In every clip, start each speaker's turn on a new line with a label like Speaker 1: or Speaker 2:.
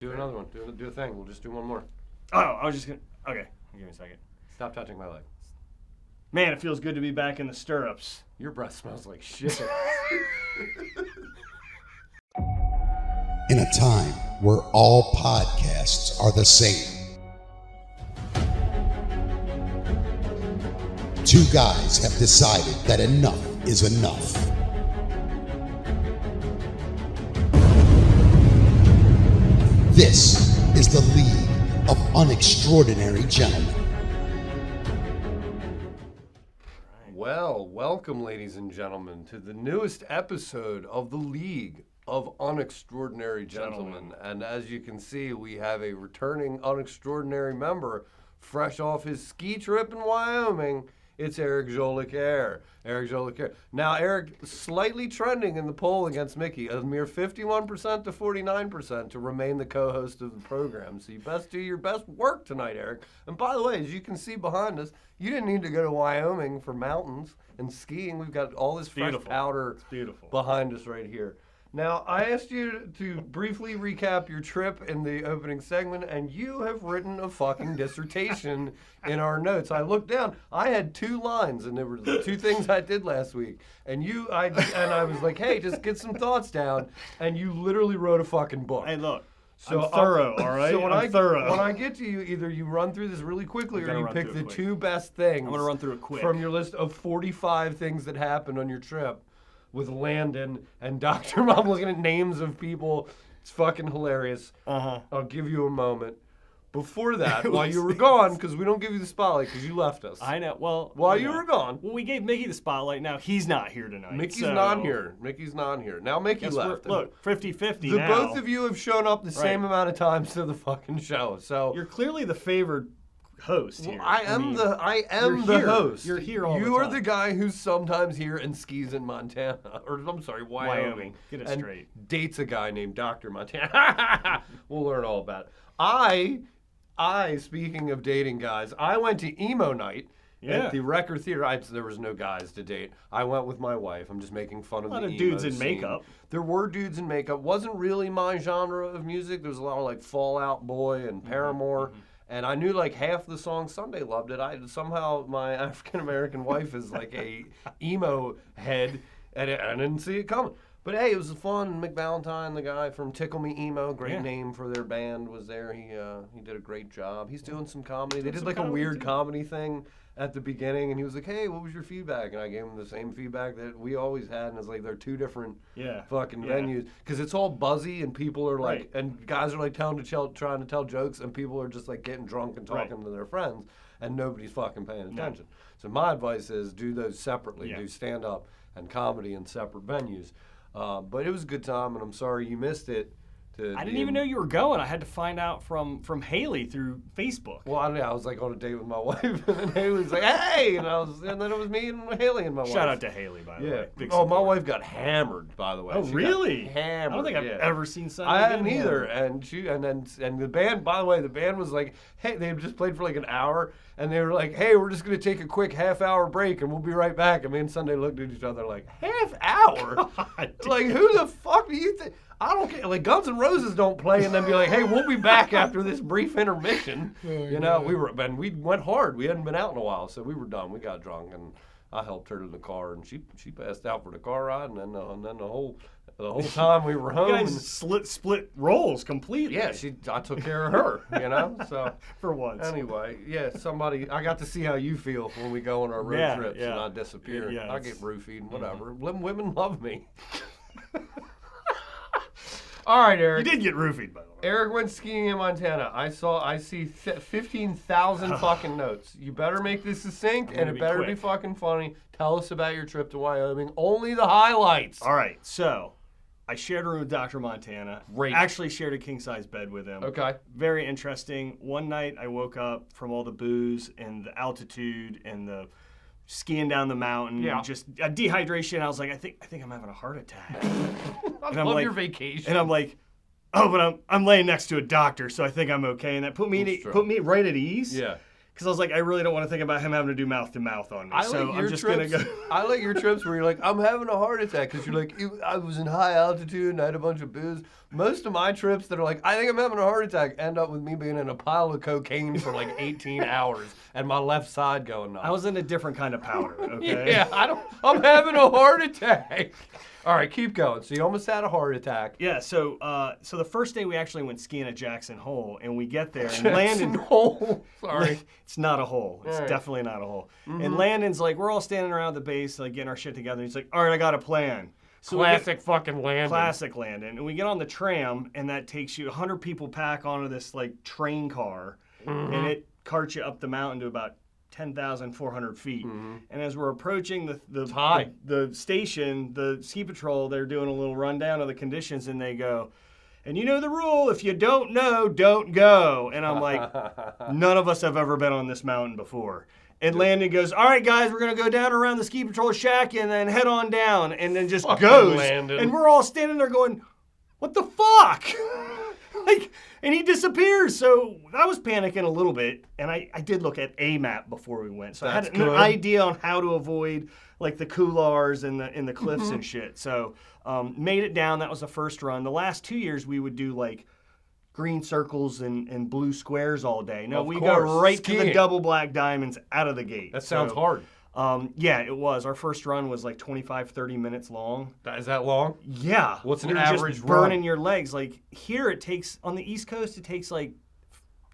Speaker 1: Do another one. Do a thing. We'll just do one more.
Speaker 2: Oh, I was just going to... Okay, give me a second.
Speaker 1: Stop touching my leg.
Speaker 2: Man, it feels good to be back in the stirrups.
Speaker 1: Your breath smells like shit.
Speaker 3: In a time where all podcasts are the same, two guys have decided that enough is enough. This is the League of UNextraordinary Gentlemen.
Speaker 1: Well, welcome, ladies and gentlemen, to the newest episode of the League of UNextraordinary Gentlemen. And as you can see, we have a returning unextraordinary member, fresh off his ski trip in Wyoming. It's Eric Jolicoeur. Eric Jolicoeur. Now, Eric, slightly trending in the poll against Mickey, a mere 51% to 49% to remain the co-host of the program. So you best do your best work tonight, Eric. And by the way, as you can see behind us, you didn't need to go to Wyoming for mountains and skiing. We've got all this fresh powder behind us right here. Now, I asked you to briefly recap your trip in the opening segment, and you have written a fucking dissertation in our notes. I looked down. I had 2 lines, and there were the 2 things I did last week. And I was like, hey, just get some thoughts down. And you literally wrote a fucking book.
Speaker 2: Hey, look. So I'm thorough, all right?
Speaker 1: So
Speaker 2: I'm thorough.
Speaker 1: When I get to you, either you run through this really quickly or you pick the 2 best things.
Speaker 2: I'm going to run through it quick.
Speaker 1: From your list of 45 things that happened on your trip with Landon and Dr. I'm looking at names of people. It's fucking hilarious. I'll give you a moment. Before that, while you were gone, because we don't give you the spotlight because you left us.
Speaker 2: I know. Well,
Speaker 1: while you were gone.
Speaker 2: Well, we gave Mickey the spotlight. Now he's not here tonight.
Speaker 1: Mickey's not here. Mickey's not here. Now Mickey left.
Speaker 2: Look, 50-50
Speaker 1: now. Both of you have shown up the same amount of times to the fucking show. So
Speaker 2: you're clearly the favored host here.
Speaker 1: Well, I am the host.
Speaker 2: You're here all the time.
Speaker 1: You are the guy who's sometimes here and skis in Montana, or I'm sorry, Wyoming.
Speaker 2: Get it
Speaker 1: and
Speaker 2: straight.
Speaker 1: Dates a guy named Dr. Montana. We'll learn all about it. Speaking of dating guys, I went to EMO Night at the Record Theater. There was no guys to date. I went with my wife. I'm just making fun of the emo scene. A lot of dudes in makeup. There were dudes in makeup. Wasn't really my genre of music. There was a lot of like Fall Out Boy and Paramore. Mm-hmm. And I knew like half the song. Sunday loved it. Somehow my African-American wife is like a emo head, and I didn't see it coming. But hey, it was fun. Mick Valentine, the guy from Tickle Me Emo, great name for their band, was there. He did a great job. He's doing some comedy. They did like a weird comedy thing at the beginning, and he was like, hey, what was your feedback? And I gave him the same feedback that we always had, and it's like they're 2 different fucking venues. Because it's all buzzy, and people are like, and guys are like trying to tell jokes, and people are just like getting drunk and talking to their friends, and nobody's fucking paying attention. So my advice is do those separately. Do stand-up and comedy in separate venues. But it was a good time, and I'm sorry you missed it.
Speaker 2: I didn't even know you were going. I had to find out from Haley through Facebook.
Speaker 1: Well, I was like on a date with my wife, and then Haley was like, "Hey," and then it was me and Haley and my wife.
Speaker 2: Shout out to Haley, by the way.
Speaker 1: Big support. My wife got hammered, by the way.
Speaker 2: Oh, really?
Speaker 1: Hammered.
Speaker 2: I don't think I've ever seen something.
Speaker 1: I hadn't either, and the band. By the way, the band was like, "Hey," they just played for like an hour, and they were like, "Hey, we're just gonna take a quick half-hour break, and we'll be right back." And me and Sunday looked at each other like, "Half hour? Like, who the fuck do you think?" I don't care. Like, Guns N' Roses don't play and then be like, hey, we'll be back after this brief intermission. We went hard. We hadn't been out in a while, so we were done. We got drunk, and I helped her to the car, and she passed out for the car ride, and then the whole time we were home.
Speaker 2: You guys split roles completely.
Speaker 1: Yeah, I took care of her, so.
Speaker 2: For once.
Speaker 1: Anyway, I got to see how you feel when we go on our road trips and I disappear. I get roofied and whatever. Women love me. All right, Eric.
Speaker 2: You did get roofied, by the way.
Speaker 1: Eric went skiing in Montana. I see 15,000 fucking notes. You better make this succinct, and it better be fucking funny. Tell us about your trip to Wyoming. Only the highlights.
Speaker 2: All right, so I shared a room with Dr. Montana.
Speaker 1: Great.
Speaker 2: Actually shared a king-size bed with him.
Speaker 1: Okay.
Speaker 2: Very interesting. One night I woke up from all the booze and the altitude and the skiing down the mountain, just a dehydration. I was like, I think I'm having a heart attack.
Speaker 1: I love your vacation.
Speaker 2: And I'm like, oh, but I'm laying next to a doctor, so I think I'm okay. And that put me right at ease.
Speaker 1: Yeah.
Speaker 2: Because I was like, I really don't want to think about him having to do mouth to mouth on me. So I'm just going to go.
Speaker 1: I like your trips where you're like, I'm having a heart attack because you're like, I was in high altitude and I had a bunch of booze. Most of my trips that are like, I think I'm having a heart attack, end up with me being in a pile of cocaine for like 18 hours and my left side going nuts.
Speaker 2: I was in a different kind of powder, okay?
Speaker 1: Yeah, I'm having a heart attack. All right, keep going. So you almost had a heart attack.
Speaker 2: Yeah, so the first day we actually went skiing at Jackson Hole, and we get there, and
Speaker 1: Jackson
Speaker 2: Landon...
Speaker 1: Hole. Sorry.
Speaker 2: It's not a hole. It's definitely not a hole. Mm-hmm. And Landon's like, we're all standing around the base, like getting our shit together. He's like, all right, I got a plan. So
Speaker 1: fucking Landon.
Speaker 2: Classic Landon. And we get on the tram, and that takes you 100 people pack onto this like train car, and it carts you up the mountain to about 10,400 feet. And as we're approaching the station, the ski patrol, they're doing a little rundown of the conditions, and they go, and you know the rule, if you don't know, don't go. And I'm like, none of us have ever been on this mountain before. And Landon goes, all right, guys, we're going to go down around the ski patrol shack and then head on down. And then just goes.
Speaker 1: Landon.
Speaker 2: And we're all standing there going, what the fuck? And he disappears. So I was panicking a little bit. And I did look at a map before we went. So I had an idea on how to avoid like the couloirs and the cliffs and shit. So made it down. That was the first run. The last 2 years we would do like green circles and blue squares all day. No, we go right to the double black diamonds out of the gate.
Speaker 1: That sounds hard.
Speaker 2: Yeah, it was. Our first run was like 25, 30 minutes long.
Speaker 1: Is that long?
Speaker 2: Yeah.
Speaker 1: What's an
Speaker 2: You're
Speaker 1: average
Speaker 2: just
Speaker 1: run?
Speaker 2: burning your legs. Like here it takes, on the East Coast, it takes like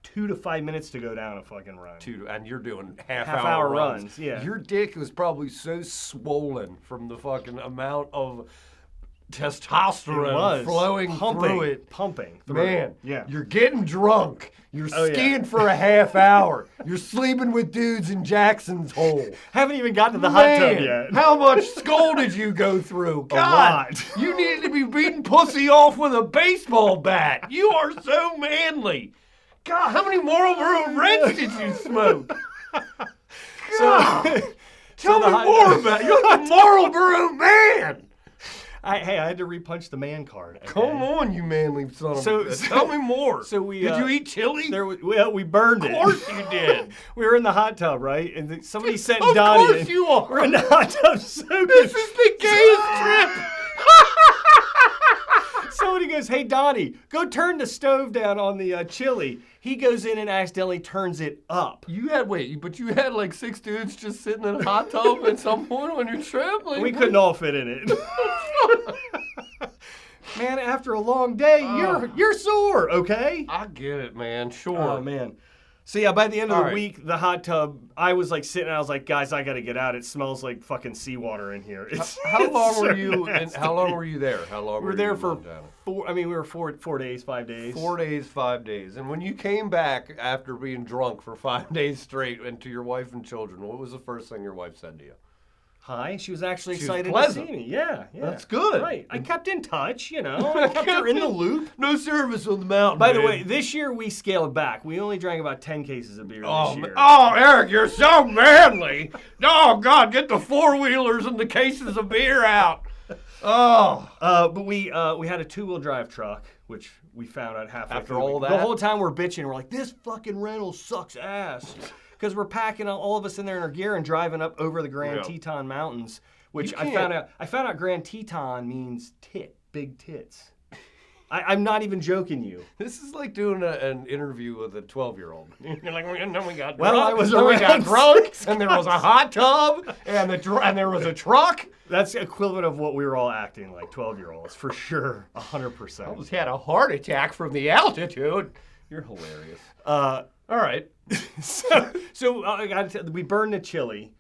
Speaker 2: 2 to 5 minutes to go down a fucking run.
Speaker 1: And you're doing
Speaker 2: half-hour runs. Yeah.
Speaker 1: Your dick was probably so swollen from the fucking amount of testosterone flowing through it.
Speaker 2: Pumping.
Speaker 1: Man,
Speaker 2: yeah.
Speaker 1: You're getting drunk. You're skiing for a half hour. You're sleeping with dudes in Jackson's Hole.
Speaker 2: Haven't even gotten to the hot tub yet.
Speaker 1: How much skull did you go through? God,
Speaker 2: a lot.
Speaker 1: You needed to be beating pussy off with a baseball bat. You are so manly. God, how many Marlboro Reds did you smoke? Tell me more about it. You're the Marlboro Man.
Speaker 2: I had to repunch the man card. Okay?
Speaker 1: Come on, you manly son of a bitch. Tell me more.
Speaker 2: Did
Speaker 1: you eat chili?
Speaker 2: We burned it.
Speaker 1: Of course you did.
Speaker 2: We were in the hot tub, right? And somebody sent Donnie.
Speaker 1: Of course you are.
Speaker 2: We're in the hot tub soaking.
Speaker 1: This is the gayest trip.
Speaker 2: Somebody goes, hey, Donnie, go turn the stove down on the chili. He goes in and accidentally turns it up.
Speaker 1: You had like 6 dudes just sitting in a hot tub at some point on your trip? Like,
Speaker 2: we couldn't all fit in it. Man, after a long day, you're sore, okay?
Speaker 1: I get it, man. Sure.
Speaker 2: Oh, man. So, yeah, by the end of the week, the hot tub, I was like sitting, I was like, guys, I got to get out. It smells like fucking seawater in here.
Speaker 1: How long were you there? How long
Speaker 2: we were there for 4 days, 5 days.
Speaker 1: 4 days, 5 days. And when you came back after being drunk for 5 days straight and to your wife and children, what was the first thing your wife said to you?
Speaker 2: Hi. She was actually excited to see me. Yeah.
Speaker 1: That's good.
Speaker 2: Right. I kept in touch, I kept her in the loop.
Speaker 1: No service on the mountain.
Speaker 2: By the way, this year we scaled back. We only drank about 10 cases of beer this year.
Speaker 1: Oh, Eric, you're so manly. Oh, God, get the 4-wheelers and the cases of beer out. Oh.
Speaker 2: But we had a 2-wheel drive truck, which we found out halfway
Speaker 1: after
Speaker 2: through.
Speaker 1: All that?
Speaker 2: The whole time we're bitching. We're like, this fucking rental sucks ass. Because we're packing all of us in there in our gear and driving up over the Grand Teton Mountains, which I found out Grand Teton means big tits. I'm not even joking you.
Speaker 1: This is like doing an interview with a 12-year-old. You're like, and then we got drunk.
Speaker 2: Well, I was
Speaker 1: we got drunk, and there was a hot tub, and there was a truck.
Speaker 2: That's equivalent of what we were all acting like 12-year-olds, for sure, 100%.
Speaker 1: I almost had a heart attack from the altitude. You're hilarious.
Speaker 2: All
Speaker 1: right.
Speaker 2: So we burned the chili.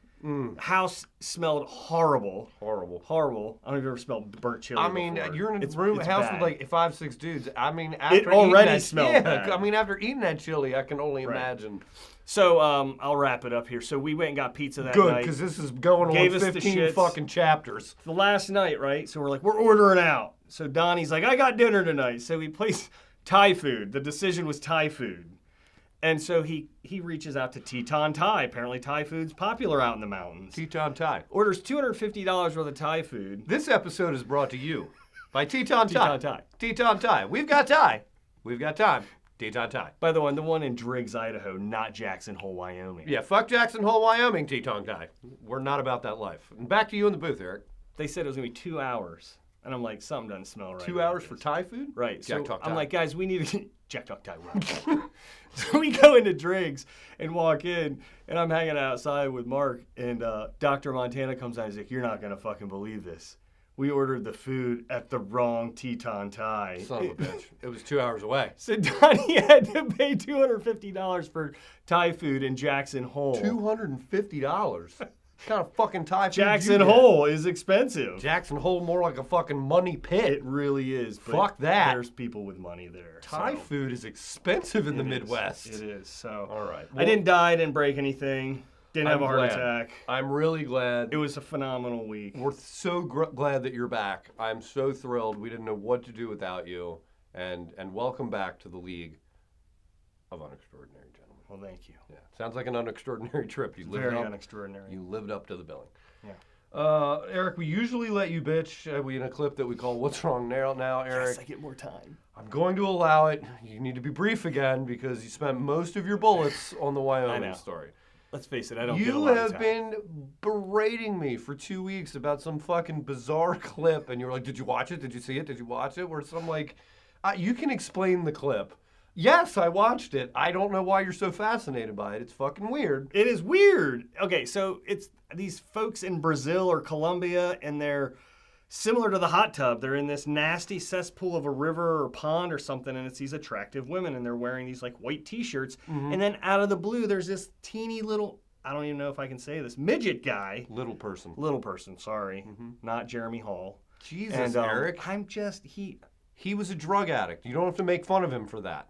Speaker 2: House smelled horrible. Horrible. I don't know if you've ever smelled burnt chili before.
Speaker 1: You're in a house with like 5, 6 dudes. After
Speaker 2: it already smelled bad.
Speaker 1: After eating that chili, I can only imagine.
Speaker 2: So I'll wrap it up here. So we went and got pizza that night.
Speaker 1: Good, because this is going on 15 fucking chapters.
Speaker 2: The last night, right? So we're like, we're ordering out. So Donnie's like, I got dinner tonight. So we placed Thai food. The decision was Thai food. And so he reaches out to Teton Thai. Apparently Thai food's popular out in the mountains.
Speaker 1: Teton Thai.
Speaker 2: Orders $250 worth of Thai food.
Speaker 1: This episode is brought to you by Teton Thai.
Speaker 2: Teton Thai.
Speaker 1: Teton Thai. We've got Thai. We've got time. Teton tie.
Speaker 2: By the way, the one in Driggs, Idaho, not Jackson Hole, Wyoming.
Speaker 1: Yeah, fuck Jackson Hole, Wyoming, Teton tie. We're not about that life. And back to you in the booth, Eric.
Speaker 2: They said it was going to be 2 hours. And I'm like, something doesn't smell right.
Speaker 1: 2 hours for Thai food?
Speaker 2: Right.
Speaker 1: Jack
Speaker 2: So
Speaker 1: Talk
Speaker 2: I'm
Speaker 1: Thai.
Speaker 2: like, guys, we need to Jack Talk Thai. So we go into Driggs and walk in, and I'm hanging outside with Mark, and Dr. Montana comes out and he's like, you're not going to fucking believe this. We ordered the food at the wrong Teton Thai.
Speaker 1: Son of a bitch. It was 2 hours away.
Speaker 2: So Donnie had to pay $250 for Thai food in Jackson Hole.
Speaker 1: $250? What kind of fucking Thai food
Speaker 2: Jackson
Speaker 1: you get?
Speaker 2: Hole is expensive.
Speaker 1: Jackson Hole more like a fucking money pit.
Speaker 2: It really is. But
Speaker 1: Fuck that.
Speaker 2: There's people with money there.
Speaker 1: Thai
Speaker 2: so.
Speaker 1: food is expensive in the
Speaker 2: It is.
Speaker 1: Midwest.
Speaker 2: It is. So
Speaker 1: All right.
Speaker 2: I didn't die, didn't break anything, didn't have a heart attack.
Speaker 1: I'm really glad.
Speaker 2: It was a phenomenal week.
Speaker 1: We're so glad that you're back. I'm so thrilled. We didn't know what to do without you. And welcome back to the League of Unextraordinary Gentlemen.
Speaker 2: Well, thank you.
Speaker 1: Yeah, sounds like an unextraordinary trip. You lived
Speaker 2: Very
Speaker 1: up.
Speaker 2: unextraordinary.
Speaker 1: You lived up to the billing.
Speaker 2: Yeah.
Speaker 1: Eric, we usually let you bitch. We in a clip that we call "What's Wrong Now." Eric,
Speaker 2: Yes, I get more time.
Speaker 1: I'm going to allow it. You need to be brief again because you spent most of your bullets on the Wyoming story.
Speaker 2: Let's face it, I don't get a
Speaker 1: You
Speaker 2: lot of
Speaker 1: have
Speaker 2: time.
Speaker 1: been berating me for 2 weeks about some fucking bizarre clip, and you were like, "Did you watch it? Did you see it? Did you watch it?" Where some like, you can explain the clip. Yes, I watched it. I don't know why you're so fascinated by it. It's fucking weird.
Speaker 2: It is weird. Okay, so it's these folks in Brazil or Colombia, and they're similar to the hot tub. They're in this nasty cesspool of a river or pond or something, and it's these attractive women, and they're wearing these like white t-shirts. And then out of the blue, there's this teeny little, I don't even know if I can say this, midget guy.
Speaker 1: Little person.
Speaker 2: Little person, sorry. Not Jeremy Hall.
Speaker 1: Jesus,
Speaker 2: And
Speaker 1: Eric.
Speaker 2: I'm just,
Speaker 1: He was a drug addict. You don't have to make fun of him for that.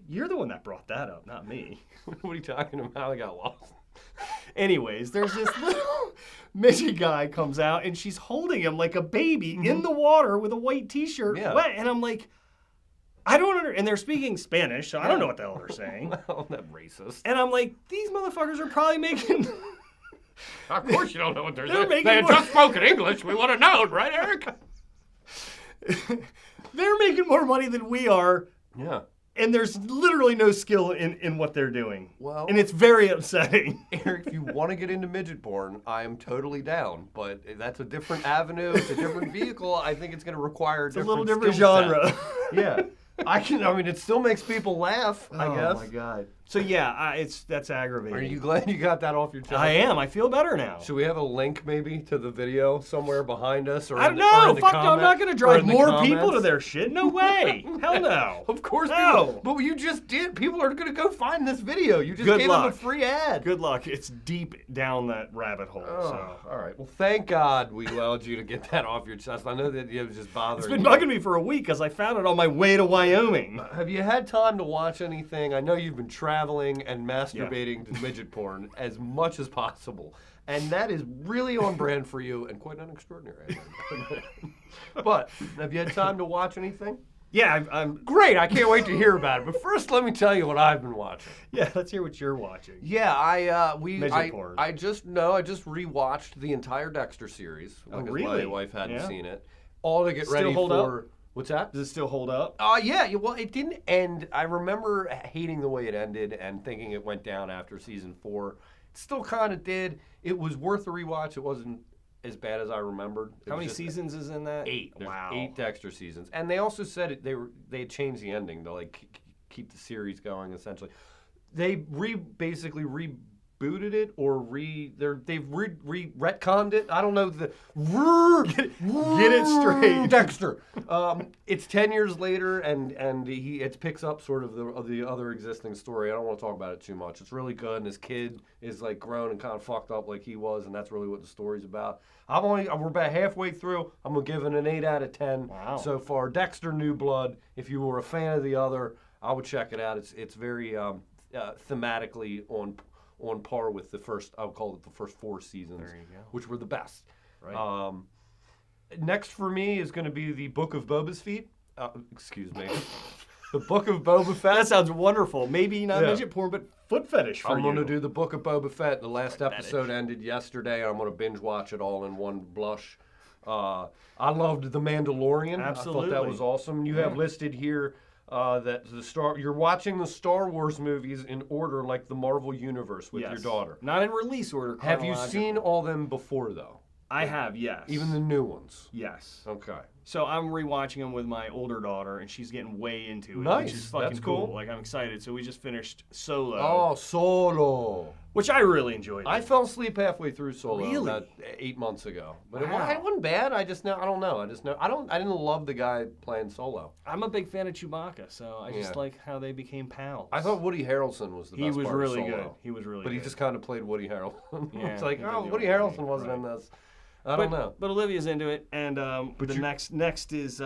Speaker 2: you're the one that brought that up, not me.
Speaker 1: What are you talking about? I got lost.
Speaker 2: Anyways, there's this little midget guy comes out, and she's holding him like a baby in the water with a white t-shirt wet. And I'm like, I don't understand. And they're speaking Spanish, so I don't know what the hell they're saying.
Speaker 1: Well, that racist.
Speaker 2: And I'm like, these motherfuckers are probably making...
Speaker 1: Of course you don't know what they're
Speaker 2: They're
Speaker 1: saying.
Speaker 2: making
Speaker 1: They had
Speaker 2: more-
Speaker 1: just spoken English. We would have known, right, Eric?
Speaker 2: They're making more money than we are.
Speaker 1: Yeah.
Speaker 2: And there's literally no skill in what they're doing.
Speaker 1: Well-
Speaker 2: and it's very upsetting.
Speaker 1: Eric, if you want to get into midget porn, I am totally down. But that's a different avenue. It's a different vehicle. I think it's going to require
Speaker 2: It's a little different
Speaker 1: skill set.
Speaker 2: genre.
Speaker 1: Yeah. I mean, it still makes people laugh, I guess.
Speaker 2: Oh my God. So yeah, that's aggravating.
Speaker 1: Are you glad you got that off your chest?
Speaker 2: I am. I feel better now.
Speaker 1: Should we have a link maybe to the video somewhere behind us? Or
Speaker 2: I
Speaker 1: in
Speaker 2: don't
Speaker 1: the, or
Speaker 2: know.
Speaker 1: in the
Speaker 2: Fuck no. I'm
Speaker 1: comment-
Speaker 2: not going to
Speaker 1: or
Speaker 2: drive
Speaker 1: in the
Speaker 2: more people
Speaker 1: comments?
Speaker 2: to their shit. No way. Hell no.
Speaker 1: Of course,
Speaker 2: No.
Speaker 1: people, but you just did. People are going to go find this video. You just
Speaker 2: Good
Speaker 1: gave
Speaker 2: luck.
Speaker 1: them a free ad.
Speaker 2: Good luck. It's deep down that rabbit hole.
Speaker 1: Oh,
Speaker 2: So.
Speaker 1: all right. Well, thank God we allowed you to get that off your chest. I know that it was just bothering
Speaker 2: It's been
Speaker 1: you.
Speaker 2: bugging me for a week because I found it on my way to Wyoming.
Speaker 1: Have you had time to watch anything? I know you've been traveling and masturbating to midget porn as much as possible. And that is really on brand for you and quite unextraordinary. But have you had time to watch anything?
Speaker 2: Yeah, I'm.
Speaker 1: Great. I can't wait to hear about it. But first, let me tell you what I've been watching.
Speaker 2: Yeah, let's hear what you're watching.
Speaker 1: Yeah,
Speaker 2: Midget porn.
Speaker 1: I just rewatched the entire Dexter series because my
Speaker 2: really?
Speaker 1: wife hadn't
Speaker 2: Yeah.
Speaker 1: seen it. All to get
Speaker 2: Still
Speaker 1: ready
Speaker 2: hold
Speaker 1: for
Speaker 2: up?
Speaker 1: what's that?
Speaker 2: Does it still hold up?
Speaker 1: Yeah. Well, it didn't end. I remember hating the way it ended and thinking it went down after season 4. It still kind of did. It was worth a rewatch. It wasn't as bad as I remembered. It
Speaker 2: How
Speaker 1: was
Speaker 2: many
Speaker 1: just seasons?
Speaker 2: 8 seasons is in that?
Speaker 1: 8. There's
Speaker 2: Wow.
Speaker 1: 8 Dexter seasons, and they also said they had changed the ending to like keep the series going. Essentially, they basically rebooted it or they've retconned it. I don't know
Speaker 2: Get it straight.
Speaker 1: Dexter. It's 10 years later, and it picks up sort of the other existing story. I don't want to talk about it too much. It's really good, and his kid is like grown and kind of fucked up like he was, and that's really what the story's about. We're about halfway through. I'm gonna give it an 8 out of 10 so far. Dexter New Blood. If you were a fan of the other, I would check it out. It's very thematically on par with the first. I would call it the first 4 seasons,
Speaker 2: There you go.
Speaker 1: which were the best.
Speaker 2: Right.
Speaker 1: Next for me is going to be the Book of Boba's Feet. Excuse me. The Book of Boba Fett.
Speaker 2: That sounds wonderful. Maybe not midget porn, but foot fetish for
Speaker 1: I'm
Speaker 2: you.
Speaker 1: going to do the Book of Boba Fett. The last episode ended yesterday. I'm going to binge watch it all in one blush. I loved The Mandalorian.
Speaker 2: Absolutely.
Speaker 1: I thought that was awesome. You have listed here You're watching the Star Wars movies in order, like the Marvel Universe, with your daughter.
Speaker 2: Not in release order.
Speaker 1: Have you seen all them before, though?
Speaker 2: I have, yes.
Speaker 1: Even the new ones?
Speaker 2: Yes.
Speaker 1: Okay.
Speaker 2: So I'm rewatching them with my older daughter, and she's getting way into it,
Speaker 1: Nice.
Speaker 2: which is fucking
Speaker 1: That's cool.
Speaker 2: Like, I'm excited. So we just finished Solo.
Speaker 1: Oh, Solo.
Speaker 2: Which I really enjoyed.
Speaker 1: I fell asleep halfway through Solo
Speaker 2: Really?
Speaker 1: about 8 months ago. But
Speaker 2: Wow.
Speaker 1: it wasn't bad. I don't know. I didn't love the guy playing Solo.
Speaker 2: I'm a big fan of Chewbacca, so I just
Speaker 1: Yeah.
Speaker 2: like how they became pals.
Speaker 1: I thought Woody Harrelson was the
Speaker 2: he
Speaker 1: best
Speaker 2: was
Speaker 1: part of
Speaker 2: really
Speaker 1: Solo.
Speaker 2: good. He was really
Speaker 1: But
Speaker 2: good.
Speaker 1: he just kind of played Woody Harrelson.
Speaker 2: Yeah,
Speaker 1: It's like,
Speaker 2: he
Speaker 1: oh,
Speaker 2: did
Speaker 1: Woody
Speaker 2: do it.
Speaker 1: Harrelson wasn't in this. I don't know.
Speaker 2: But Olivia's into it, and next is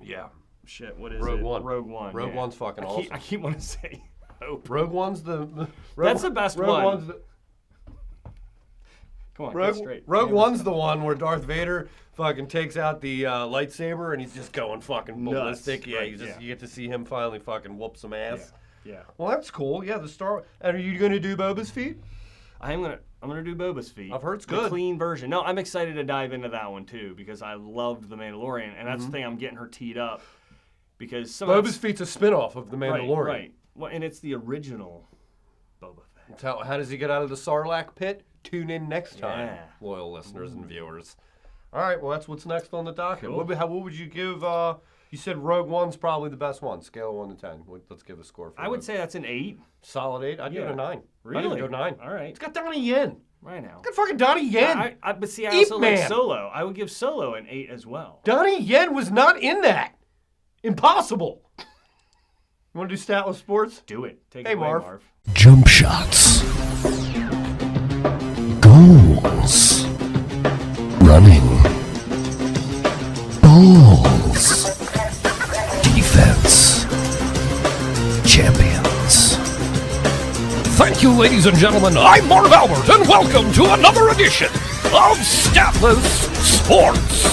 Speaker 1: Yeah.
Speaker 2: shit. What is
Speaker 1: Rogue
Speaker 2: it?
Speaker 1: One.
Speaker 2: Rogue One.
Speaker 1: Rogue
Speaker 2: yeah.
Speaker 1: One's fucking awesome.
Speaker 2: I keep wanting to say Hope.
Speaker 1: Rogue One's the
Speaker 2: That's the best
Speaker 1: Rogue
Speaker 2: one.
Speaker 1: One's the,
Speaker 2: Come on, get
Speaker 1: Rogue,
Speaker 2: straight.
Speaker 1: Rogue One's the one where Darth Vader fucking takes out the lightsaber and he's just going fucking ballistic. Yeah,
Speaker 2: right,
Speaker 1: you get to see him finally fucking whoop some ass.
Speaker 2: Yeah.
Speaker 1: Well, that's cool. Yeah, the Star. And are you gonna do Boba's feet?
Speaker 2: I'm gonna do Boba's feet.
Speaker 1: I've heard it's
Speaker 2: The
Speaker 1: good.
Speaker 2: clean version. No, I'm excited to dive into that one too because I loved The Mandalorian, and that's the thing. I'm getting her teed up because some of
Speaker 1: Boba's feet's a spin-off of the Mandalorian.
Speaker 2: Right. Well, and it's the original Boba Fett.
Speaker 1: How does he get out of the Sarlacc pit? Tune in next time,
Speaker 2: Yeah.
Speaker 1: loyal listeners and viewers. All right, well, that's what's next on the docket.
Speaker 2: Cool.
Speaker 1: What would you give? You said Rogue One's probably the best one. Scale of 1 to 10. Let's give a score for
Speaker 2: I would
Speaker 1: Rogue.
Speaker 2: say that's an 8.
Speaker 1: Solid 8. I'd give it a 9.
Speaker 2: Really?
Speaker 1: I'd go 9.
Speaker 2: All right.
Speaker 1: It's got Donnie Yen.
Speaker 2: Right now.
Speaker 1: It's got fucking Donnie Yen.
Speaker 2: But see, I
Speaker 1: Ip
Speaker 2: also
Speaker 1: Man.
Speaker 2: like Solo. I would give Solo an 8 as well.
Speaker 1: Donnie Yen was not in that. Impossible. You want to do Statless Sports?
Speaker 2: Do it. Take
Speaker 1: Hey,
Speaker 2: it away,
Speaker 1: Marv.
Speaker 2: Marv.
Speaker 3: Jump shots. Goals. Running. Balls. Defense. Champions.
Speaker 4: Thank you, ladies and gentlemen. I'm Marv Albert, and welcome to another edition of Statless Sports.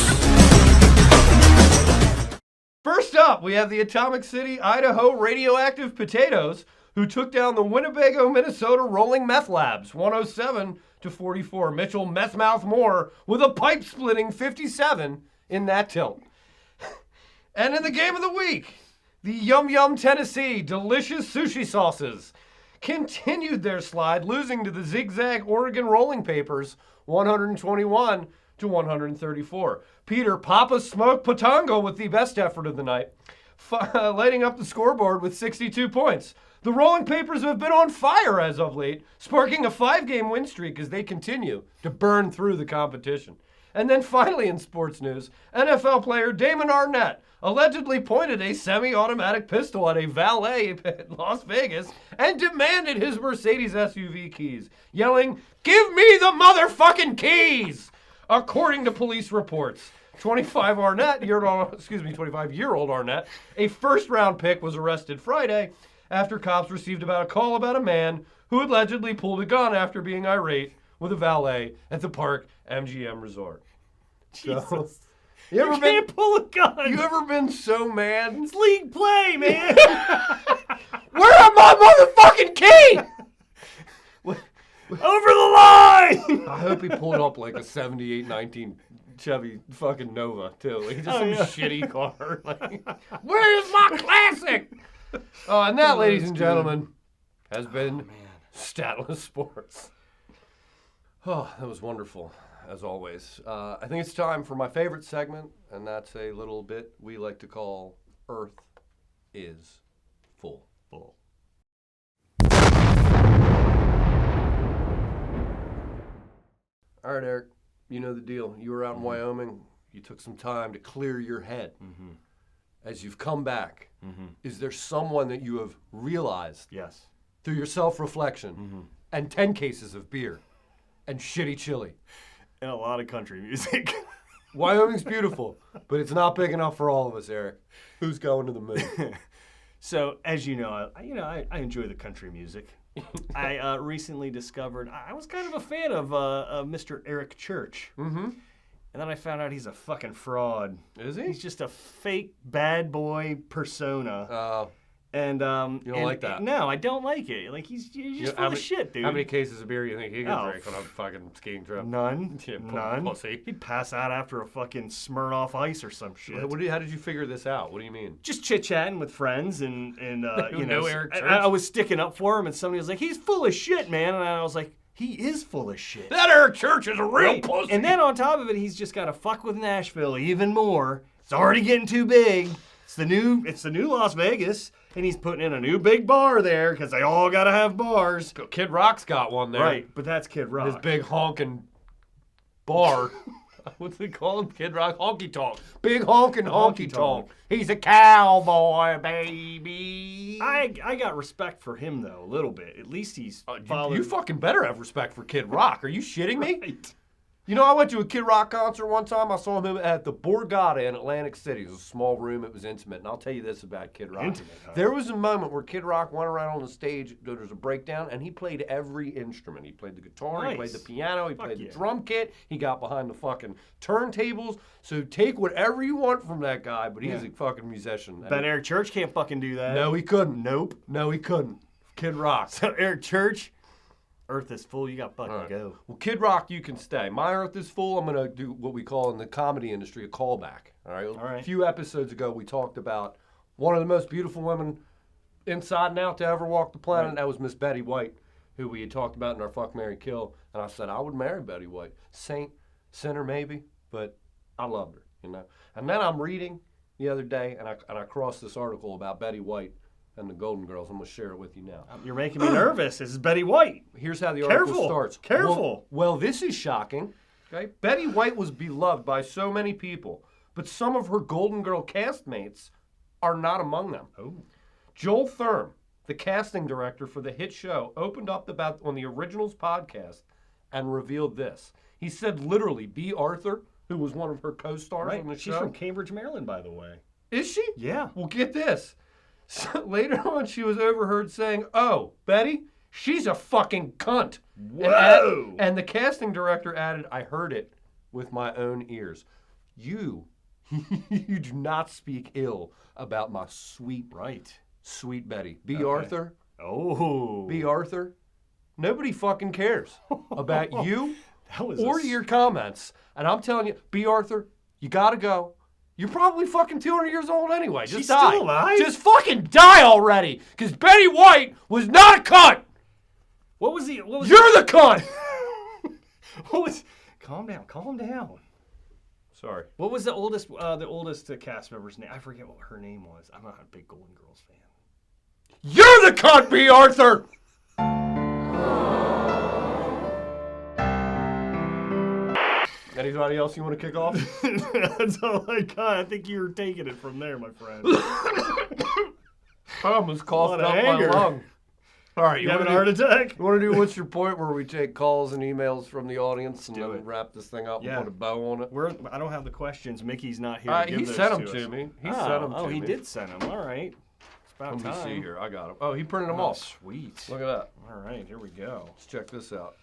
Speaker 1: First up, we have the Atomic City, Idaho Radioactive Potatoes, who took down the Winnebago, Minnesota Rolling Meth Labs, 107-44. Mitchell Methmouth Moore with a pipe-splitting 57 in that tilt. And in the game of the week, the Yum Yum Tennessee Delicious Sushi Sauces continued their slide, losing to the Zigzag Oregon Rolling Papers, 121-134. Peter Papa Smoke Patongo with the best effort of the night, lighting up the scoreboard with 62 points. The Rolling Papers have been on fire as of late, sparking a 5-game win streak as they continue to burn through the competition. And then finally in sports news, NFL player Damon Arnett allegedly pointed a semi-automatic pistol at a valet at Las Vegas and demanded his Mercedes SUV keys, yelling, "Give me the motherfucking keys!" According to police reports. 25-year-old Arnett, a first-round pick, was arrested Friday after cops received a call about a man who allegedly pulled a gun after being irate with a valet at the Park MGM Resort.
Speaker 2: Jesus.
Speaker 1: So,
Speaker 2: You can't pull a gun.
Speaker 1: you ever been so mad?
Speaker 2: It's league play, man.
Speaker 1: Where's my motherfucking key?
Speaker 2: Over the line.
Speaker 1: I hope he pulled up like a 78-19 Chevy fucking Nova, too. Like just some shitty car. Like, where's my classic? And that, ladies and gentlemen, has been Statless Sports. Oh, that was wonderful, as always. I think it's time for my favorite segment, and that's a little bit we like to call Earth is Full. All right, Eric, you know the deal. You were out in Wyoming. You took some time to clear your head. As you've come back, is there someone that you have realized
Speaker 2: Yes.
Speaker 1: through your self-reflection and 10 cases of beer and shitty chili?
Speaker 2: And a lot of country music.
Speaker 1: Wyoming's beautiful, but it's not big enough for all of us, Eric. Who's going to the moon?
Speaker 2: So, as you know, I enjoy the country music. I recently discovered I was kind of a fan of Mr. Eric Church. And then I found out he's a fucking fraud.
Speaker 1: Is he?
Speaker 2: He's just a fake bad boy persona. And
Speaker 1: You don't like that?
Speaker 2: No, I don't like it. Like he's just full of shit, dude.
Speaker 1: How many cases of beer you think he can drink on a fucking skiing trip?
Speaker 2: None.
Speaker 1: Yeah,
Speaker 2: None.
Speaker 1: Pussy.
Speaker 2: He'd pass out after a fucking Smirnoff Ice or some shit.
Speaker 1: How did you figure this out? What do you mean?
Speaker 2: Just chit-chatting with friends and you know,
Speaker 1: Eric Church?
Speaker 2: I was sticking up for him and somebody was like, he's full of shit, man. And I was like, he is full of shit.
Speaker 1: That Eric Church is a real
Speaker 2: Right?
Speaker 1: pussy.
Speaker 2: And then on top of it, he's just got to fuck with Nashville even more. It's already getting too big. It's the new Las Vegas, and he's putting in a new big bar there because they all got to have bars.
Speaker 1: Kid Rock's got one there.
Speaker 2: Right, but that's Kid Rock.
Speaker 1: His big honking bar. What's it called? Kid Rock honky tonk. Big honking honky tonk. He's a cowboy, baby.
Speaker 2: I got respect for him though a little bit. At least he's followed.
Speaker 1: You fucking better have respect for Kid Rock. Are you shitting me?
Speaker 2: Right.
Speaker 1: You know, I went to a Kid Rock concert one time. I saw him at the Borgata in Atlantic City. It was a small room. It was intimate. And I'll tell you this about Kid Rock.
Speaker 2: Intimate, huh?
Speaker 1: There was a moment where Kid Rock went around on the stage. There was a breakdown, and he played every instrument. He played the guitar.
Speaker 2: Nice.
Speaker 1: He played the piano. He
Speaker 2: Fuck
Speaker 1: played
Speaker 2: yeah.
Speaker 1: the drum kit. He got behind the fucking turntables. So take whatever you want from that guy, but he's a fucking musician.
Speaker 2: Ben Eric Church can't fucking do that.
Speaker 1: No, he couldn't.
Speaker 2: Nope.
Speaker 1: No, he couldn't. Kid Rock.
Speaker 2: So Eric Church, Earth is full. You got fucking go.
Speaker 1: Well, Kid Rock, you can stay. My Earth is full. I'm going to do what we call in the comedy industry a callback. All right? A few episodes ago, we talked about one of the most beautiful women inside and out to ever walk the planet. And that was Miss Betty White, who we had talked about in our Fuck, Marry, Kill. And I said, I would marry Betty White. Saint, sinner maybe, but I loved her, you know. And then I'm reading the other day, and I crossed this article about Betty White and the Golden Girls. I'm going to share it with you now.
Speaker 2: You're making me nervous. This is Betty White.
Speaker 1: Here's how the article starts.
Speaker 2: Careful.
Speaker 1: Well, this is shocking. Okay, Betty White was beloved by so many people, but some of her Golden Girl castmates are not among them.
Speaker 2: Oh.
Speaker 1: Joel Thurm, the casting director for the hit show, opened up about on the Originals podcast and revealed this. He said literally, Bea Arthur, who was one of her co-stars on the show.
Speaker 2: She's from Cambridge, Maryland, by the way.
Speaker 1: Is she?
Speaker 2: Yeah.
Speaker 1: Well, get this. So later on, she was overheard saying, "Oh, Betty, she's a fucking cunt."
Speaker 2: Whoa!
Speaker 1: And the casting director added, "I heard it with my own ears." You do not speak ill about my sweet Betty. Bea Arthur.
Speaker 2: Oh.
Speaker 1: Bea Arthur. Nobody fucking cares about you or
Speaker 2: a
Speaker 1: your comments. And I'm telling you, Bea Arthur, you gotta go. You're probably fucking 200 years old anyway. Just
Speaker 2: She's
Speaker 1: die.
Speaker 2: still alive?
Speaker 1: Just fucking die already. Because Betty White was not a cunt.
Speaker 2: What was
Speaker 1: You're the cunt.
Speaker 2: Calm down.
Speaker 1: Sorry.
Speaker 2: What was the oldest cast member's name? I forget what her name was. I'm not a big Golden Girls fan.
Speaker 1: You're the cunt, Bea Arthur. Anybody else you want to kick off?
Speaker 2: That's all I got. I think you're taking it from there, my friend.
Speaker 1: I almost coughed
Speaker 2: A lot
Speaker 1: up
Speaker 2: of
Speaker 1: my
Speaker 2: anger.
Speaker 1: lung. All right,
Speaker 2: You having a heart attack?
Speaker 1: You want to do What's Your Point, where we take calls and emails from the audience and
Speaker 2: do
Speaker 1: then
Speaker 2: it.
Speaker 1: wrap this thing up
Speaker 2: Yeah.
Speaker 1: and put a bow on it?
Speaker 2: I don't have the questions. Mickey's not here to give
Speaker 1: He
Speaker 2: those
Speaker 1: sent them
Speaker 2: to
Speaker 1: to
Speaker 2: us.
Speaker 1: me. He
Speaker 2: Oh,
Speaker 1: sent them to me.
Speaker 2: he did send them. All right. It's about
Speaker 1: Let me
Speaker 2: time.
Speaker 1: see here. I got them. Oh, he printed them
Speaker 2: Oh,
Speaker 1: off.
Speaker 2: sweet.
Speaker 1: Look at that.
Speaker 2: All right, here we go.
Speaker 1: Let's check this out.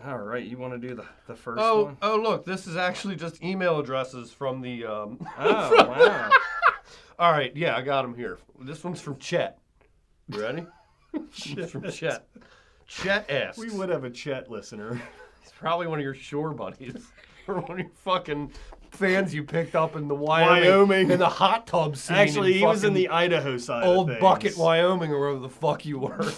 Speaker 2: All right, you want to do the first
Speaker 1: Oh,
Speaker 2: one?
Speaker 1: oh, look, this is actually just email addresses from the.
Speaker 2: Oh, wow.
Speaker 1: All right, yeah, I got them here. This one's from Chet. You ready? It's from Chet. Chet asks.
Speaker 2: We would have a Chet listener.
Speaker 1: He's probably one of your shore buddies. Or one of your fucking fans you picked up in the Wyoming. In the hot tub scene.
Speaker 2: Actually, he was in
Speaker 1: fucking
Speaker 2: the Idaho side
Speaker 1: Old
Speaker 2: of things.
Speaker 1: Bucket, Wyoming, or wherever the fuck you were.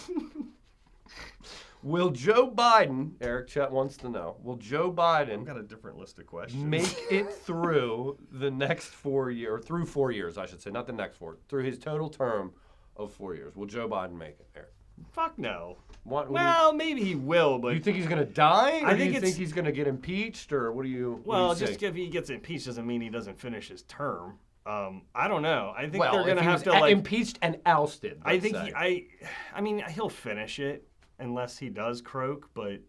Speaker 1: Will Joe Biden, Eric Chet wants to know, will Joe
Speaker 2: I've
Speaker 1: Biden
Speaker 2: got a different list of questions.
Speaker 1: make it through the next 4 years, or through 4 years, I should say, not the next 4, through his total term of 4 years? Will Joe Biden make it, Eric?
Speaker 2: Fuck no.
Speaker 1: What,
Speaker 2: Well, maybe he will, but...
Speaker 1: do you think he's going to die? Or
Speaker 2: I
Speaker 1: do
Speaker 2: think
Speaker 1: you
Speaker 2: it's-
Speaker 1: think he's going to get impeached? Or what do you
Speaker 2: Well,
Speaker 1: what do you
Speaker 2: just
Speaker 1: think?
Speaker 2: if he gets impeached doesn't mean he doesn't finish his term. I don't know. I think
Speaker 1: Well,
Speaker 2: they're going
Speaker 1: if
Speaker 2: to
Speaker 1: he
Speaker 2: have
Speaker 1: was
Speaker 2: to, like...
Speaker 1: impeached and ousted,
Speaker 2: I
Speaker 1: let's
Speaker 2: think
Speaker 1: say.
Speaker 2: I mean, he'll finish it unless he does croak, but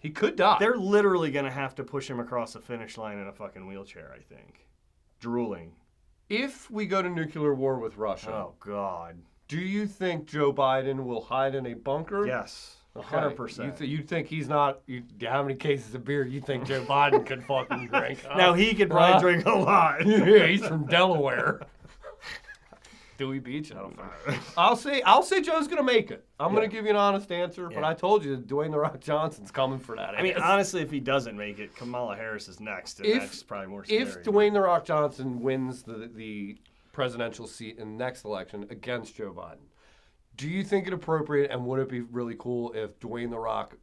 Speaker 1: He could die.
Speaker 2: they're literally going to have to push him across the finish line in a fucking wheelchair, I think. Drooling.
Speaker 1: If we go to nuclear war with Russia,
Speaker 2: Oh, God.
Speaker 1: do you think Joe Biden will hide in a bunker?
Speaker 2: Yes.
Speaker 1: Okay.
Speaker 2: 100%.
Speaker 1: You think he's not? How many cases of beer you think Joe Biden could fucking drink? Huh?
Speaker 2: Now, he could probably drink a lot.
Speaker 1: Yeah, he's from Delaware. Dewey Beach? I don't know. I'll say Joe's gonna make it. I'm gonna give you an honest answer, but I told you Dwayne "The Rock" Johnson's coming for that.
Speaker 2: I mean, honestly, if he doesn't make it, Kamala Harris is next, and that's probably more scary.
Speaker 1: If Dwayne "The Rock" Johnson wins the presidential seat in the next election against Joe Biden, do you think it appropriate, and would it be really cool if Dwayne "The Rock"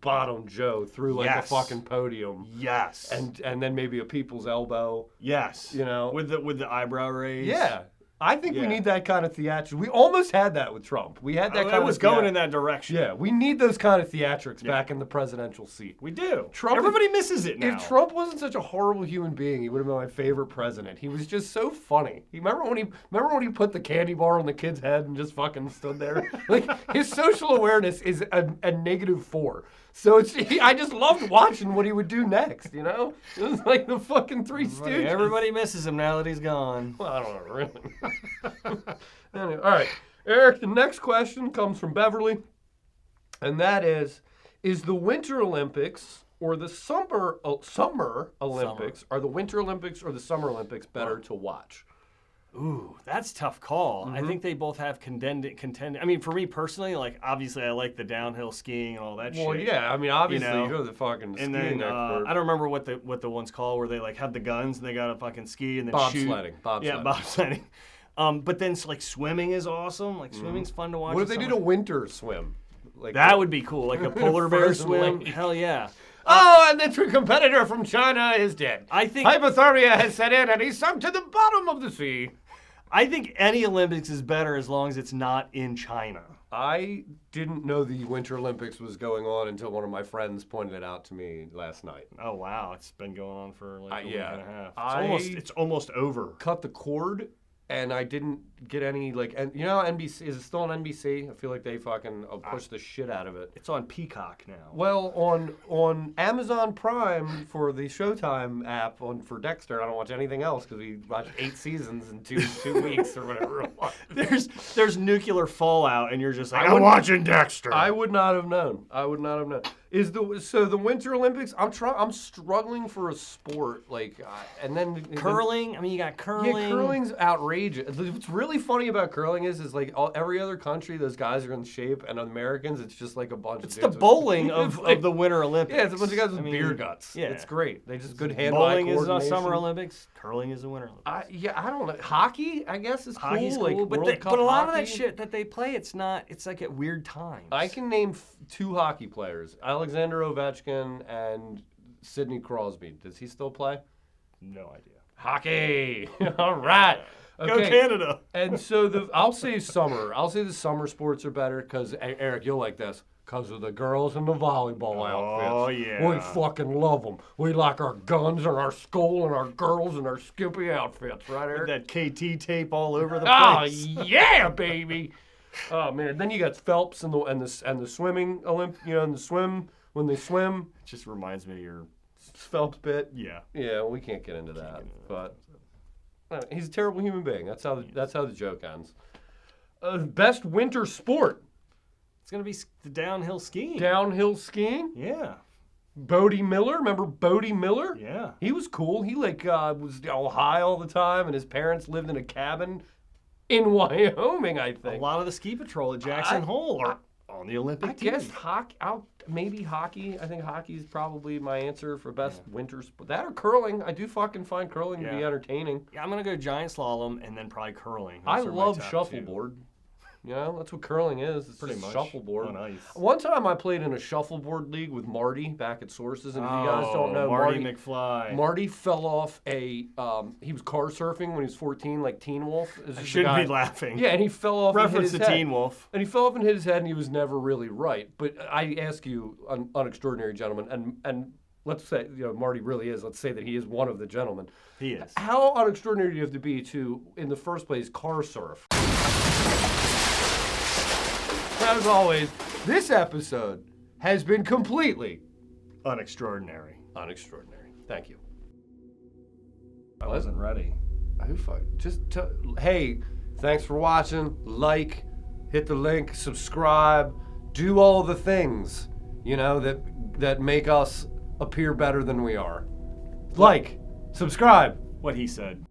Speaker 1: bottom Joe through like a fucking podium?
Speaker 2: Yes.
Speaker 1: And then maybe a people's elbow.
Speaker 2: Yes.
Speaker 1: You know,
Speaker 2: with the eyebrow raise.
Speaker 1: Yeah. I think we need that kind of theatrics. We almost had that with Trump. We had that kind of.
Speaker 2: It was going in that direction.
Speaker 1: Yeah, we need those kind of theatrics back in the presidential seat.
Speaker 2: We do.
Speaker 1: Trump,
Speaker 2: everybody misses it now.
Speaker 1: If Trump wasn't such a horrible human being, he would have been my favorite president. He was just so funny. Remember when he put the candy bar on the kid's head and just fucking stood there? Like, his social awareness is a -4. So I just loved watching what he would do next, you know? It was like the fucking Three Stooges.
Speaker 2: Everybody misses him now that he's gone.
Speaker 1: Well, I don't know, really. Anyway, all right. Eric, the next question comes from Beverly, and that is the Winter Olympics or the Summer Olympics, are the Winter Olympics or the Summer Olympics better to watch?
Speaker 2: Ooh, that's a tough call. I think they both have contend. I mean, for me personally, like, obviously I like the downhill skiing and all that shit.
Speaker 1: Well, yeah, I mean, obviously
Speaker 2: you know?
Speaker 1: you're the fucking skiing
Speaker 2: then,
Speaker 1: expert.
Speaker 2: I don't remember what the one's called where they like have the guns and they got to fucking ski and then shoot.
Speaker 1: Bobsledding.
Speaker 2: Yeah, bobsledding. But then like swimming is awesome. Like swimming's fun to watch.
Speaker 1: What if they did a winter swim? Like
Speaker 2: that would be cool. Like a polar bear swim.
Speaker 1: lake.
Speaker 2: Hell yeah.
Speaker 1: Oh, and the true competitor from China is dead.
Speaker 2: I think
Speaker 1: hypothermia has set in and he's sunk to the bottom of the sea.
Speaker 2: I think any Olympics is better as long as it's not in China.
Speaker 1: I didn't know the Winter Olympics was going on until one of my friends pointed it out to me last night.
Speaker 2: Oh, wow. It's been going on for like a week and a half. It's almost over.
Speaker 1: Cut the cord, and I didn't get any, like, and you know, NBC, is it still on NBC? I feel like they fucking push the shit out of it.
Speaker 2: It's on Peacock now.
Speaker 1: Well, on Amazon Prime for the Showtime app for Dexter, I don't watch anything else because we watched 8 seasons in two weeks or whatever it was.
Speaker 2: There's nuclear fallout, and you're just like, I'm watching Dexter.
Speaker 1: I would not have known. So the Winter Olympics? I'm struggling for a sport and then
Speaker 2: curling. I mean, you got curling.
Speaker 1: Yeah, curling's outrageous. What's really funny about curling is like every other country, those guys are in shape, and Americans, it's just like a bunch of.
Speaker 2: It's the bowling of the Winter Olympics.
Speaker 1: Yeah, it's a bunch of guys with beer guts. Yeah, it's great. They just good hand-eye coordination.
Speaker 2: Bowling is the Summer Olympics. Curling is the Winter Olympics.
Speaker 1: I don't know. Hockey, I guess, is
Speaker 2: Hockey's
Speaker 1: cool.
Speaker 2: Like but a lot of that shit that they play, it's like at weird times.
Speaker 1: I can name 2 hockey players: Alexander Ovechkin and Sidney Crosby. Does he still play?
Speaker 2: No idea.
Speaker 1: Hockey. All right. Okay.
Speaker 2: Go Canada.
Speaker 1: And so I'll say summer. I'll say the summer sports are better because, Eric, you'll like this, because of the girls in the volleyball outfits.
Speaker 2: Oh, yeah.
Speaker 1: We fucking love them. We like our guns and our skull and our girls and our skimpy outfits, right, Eric?
Speaker 2: With that KT tape all over the place.
Speaker 1: Oh, yeah, baby. Oh, man. Then you got Phelps and the swimming, and the swim, when they swim.
Speaker 2: It just reminds me of your
Speaker 1: Phelps bit.
Speaker 2: Yeah.
Speaker 1: Yeah, we can't get into that, but he's a terrible human being. That's how the joke ends. Best winter sport.
Speaker 2: It's gonna be the downhill skiing.
Speaker 1: Downhill skiing.
Speaker 2: Yeah.
Speaker 1: Bodie Miller. Remember Bodie Miller?
Speaker 2: Yeah.
Speaker 1: He was cool. He was all high all the time, and his parents lived in a cabin in Wyoming, I think.
Speaker 2: A lot of the ski patrol at Jackson Hole are on the Olympic team.
Speaker 1: I guess maybe hockey. I think hockey is probably my answer for best winter sport. That or curling. I do fucking find curling to be entertaining.
Speaker 2: Yeah, I'm going to go giant slalom and then probably curling.
Speaker 1: I love shuffleboard. You know, that's what curling is. It's
Speaker 2: pretty much
Speaker 1: shuffleboard.
Speaker 2: On ice.
Speaker 1: One time I played in a shuffleboard league with Marty back at Sources, and if you guys don't know,
Speaker 2: Marty McFly.
Speaker 1: Marty fell off he was car surfing when he was 14, like Teen Wolf.
Speaker 2: I shouldn't be laughing.
Speaker 1: Yeah, and he fell off
Speaker 2: Reference
Speaker 1: and hit
Speaker 2: to
Speaker 1: his head.
Speaker 2: Teen Wolf.
Speaker 1: And he fell off and hit his head, and he was never really right. But I ask you, unextraordinary gentleman, and let's say, Marty really is. Let's say that he is one of the gentlemen.
Speaker 2: He is.
Speaker 1: How unextraordinary do you have to be to, in the first place, car surf? As always, this episode has been completely
Speaker 2: unextraordinary.
Speaker 1: Thank you.
Speaker 2: I wasn't ready.
Speaker 1: Hey, thanks for watching. Like, hit the link, subscribe, do all the things, that make us appear better than we are. Like, subscribe.
Speaker 2: What he said.